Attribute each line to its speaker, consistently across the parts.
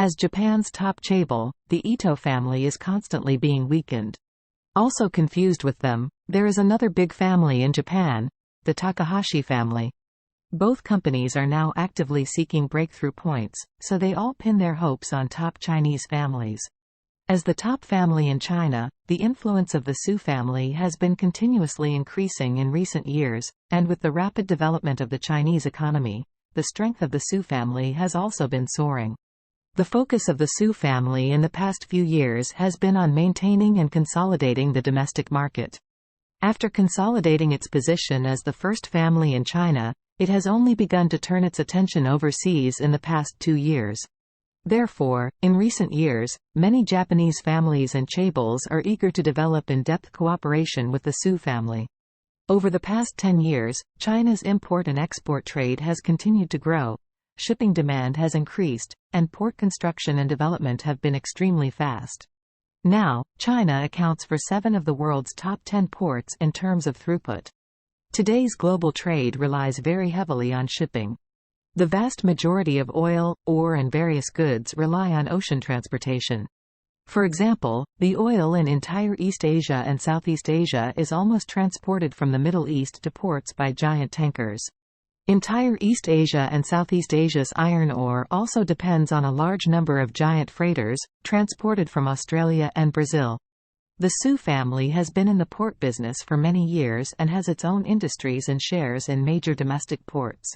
Speaker 1: As Japan's top chaebol, the Ito family is constantly being weakened. Also confused with them, there is another big family in Japan, the Takahashi family. Both companies are now actively seeking breakthrough points, so they all pin their hopes on top Chinese families. As the top family in China, the influence of the Su family has been continuously increasing in recent years, and with the rapid development of the Chinese economy, the strength of the Su family has also been soaring. The focus of the Su family in the past few years has been on maintaining and consolidating the domestic market. After consolidating its position as the first family in China, it has only begun to turn its attention overseas in the past 2 years. Therefore, in recent years, many Japanese families and chaebols are eager to develop in-depth cooperation with the Su family. Over the past 10 years, China's import and export trade has continued to grow, shipping demand has increased, and port construction and development have been extremely fast. Now, China accounts for 7 of the world's top 10 ports in terms of throughput. Today's global trade relies very heavily on shipping. The vast majority of oil, ore and various goods rely on ocean transportation. For example, the oil in entire East Asia and Southeast Asia is almost transported from the Middle East to ports by giant tankers. Entire East Asia and Southeast Asia's iron ore also depends on a large number of giant freighters, transported from Australia and Brazil. The Su family has been in the port business for many years and has its own industries and shares in major domestic ports.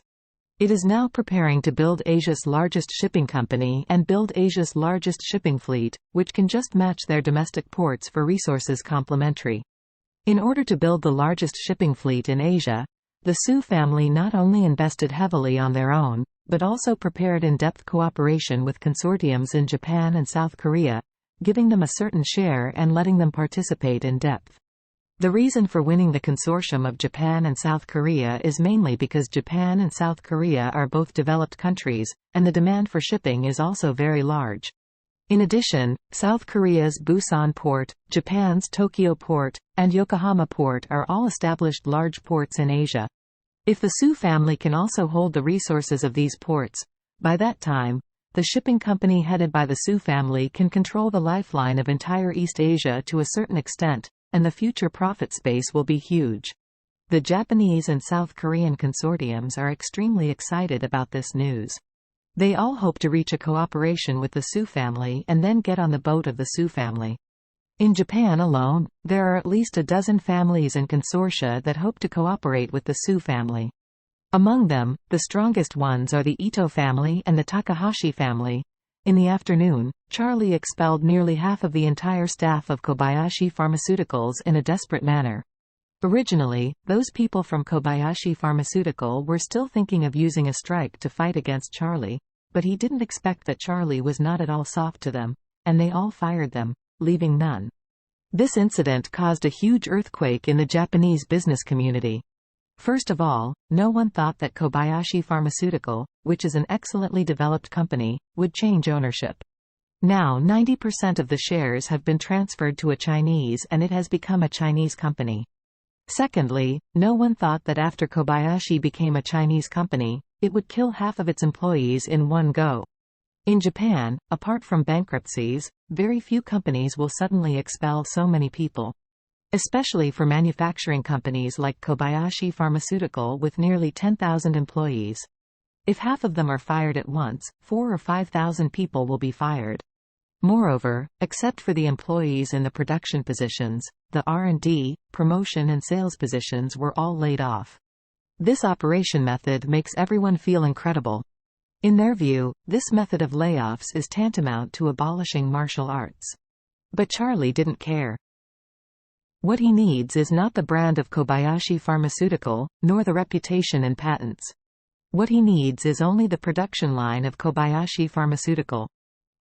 Speaker 1: It is now preparing to build Asia's largest shipping company and build Asia's largest shipping fleet, which can just match their domestic ports for resources complementary. In order to build the largest shipping fleet in Asia, the Su family not only invested heavily on their own, but also prepared in-depth cooperation with consortiums in Japan and South Korea, giving them a certain share and letting them participate in depth. The reason for winning the consortium of Japan and South Korea is mainly because Japan and South Korea are both developed countries, and the demand for shipping is also very large. In addition, South Korea's Busan Port, Japan's Tokyo Port, and Yokohama Port are all established large ports in Asia. If the Su family can also hold the resources of these ports, by that time, the shipping company headed by the Su family can control the lifeline of entire East Asia to a certain extent, and the future profit space will be huge. The Japanese and South Korean consortiums are extremely excited about this news. They all hope to reach a cooperation with the Su family and then get on the boat of the Su family. In Japan alone, there are at least a dozen families and consortia that hope to cooperate with the Su family. Among them, the strongest ones are the Ito family and the Takahashi family. In the afternoon, Charlie expelled nearly half of the entire staff of Kobayashi Pharmaceuticals in a desperate manner. Originally, those people from Kobayashi Pharmaceutical were still thinking of using a strike to fight against Charlie, but he didn't expect that Charlie was not at all soft to them, and they all fired them, leaving none. This incident caused a huge earthquake in the Japanese business community. First of all, no one thought that Kobayashi Pharmaceutical, which is an excellently developed company, would change ownership. Now 90% of the shares have been transferred to a Chinese and it has become a Chinese company. Secondly, no one thought that after Kobayashi became a Chinese company, it would kill half of its employees in one go. In Japan, apart from bankruptcies, very few companies will suddenly expel so many people. Especially for manufacturing companies like Kobayashi Pharmaceutical with nearly 10,000 employees. If half of them are fired at once, 4,000 or 5,000 people will be fired. Moreover, except for the employees in the production positions, the R&D, promotion and sales positions were all laid off. This operation method makes everyone feel incredible. In their view, this method of layoffs is tantamount to abolishing martial arts. But Charlie didn't care. What he needs is not the brand of Kobayashi Pharmaceutical, nor the reputation and patents. What he needs is only the production line of Kobayashi Pharmaceutical.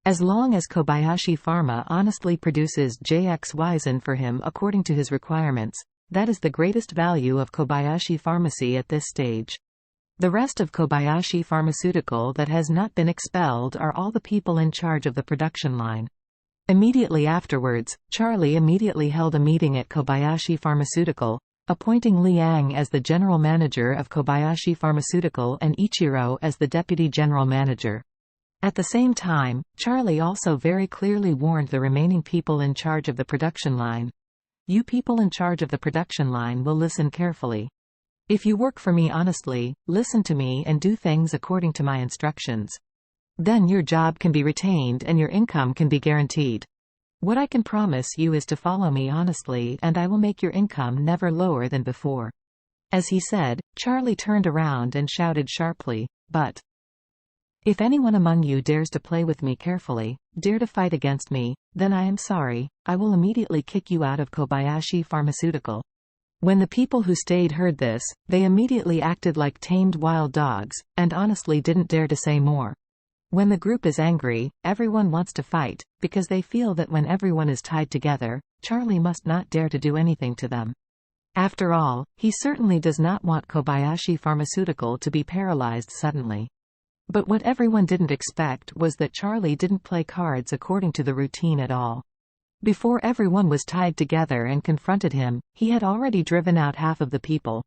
Speaker 1: As long as Kobayashi Pharma honestly produces JXYZ for him according to his requirements, that is the greatest value of Kobayashi Pharmacy at this stage. The rest of Kobayashi Pharmaceutical that has not been expelled are all the people in charge of the production line. Immediately afterwards, Charlie immediately held a meeting at Kobayashi Pharmaceutical, appointing Liang as the general manager of Kobayashi Pharmaceutical and Ichiro as the deputy general manager. At the same time, Charlie also very clearly warned the remaining people in charge of the production line. You people in charge of the production line will listen carefully. If you work for me honestly, listen to me and do things according to my instructions. Then your job can be retained and your income can be guaranteed. What I can promise you is to follow me honestly and I will make your income never lower than before. As he said, Charlie turned around and shouted sharply, "But if anyone among you dares to play with me carefully, dare to fight against me, then I am sorry, I will immediately kick you out of Kobayashi Pharmaceutical." When the people who stayed heard this, they immediately acted like tamed wild dogs, and honestly didn't dare to say more. When the group is angry, everyone wants to fight, because they feel that when everyone is tied together, Charlie must not dare to do anything to them. After all, he certainly does not want Kobayashi Pharmaceutical to be paralyzed suddenly. But what everyone didn't expect was that Charlie didn't play cards according to the routine at all. Before everyone was tied together and confronted him, he had already driven out half of the people.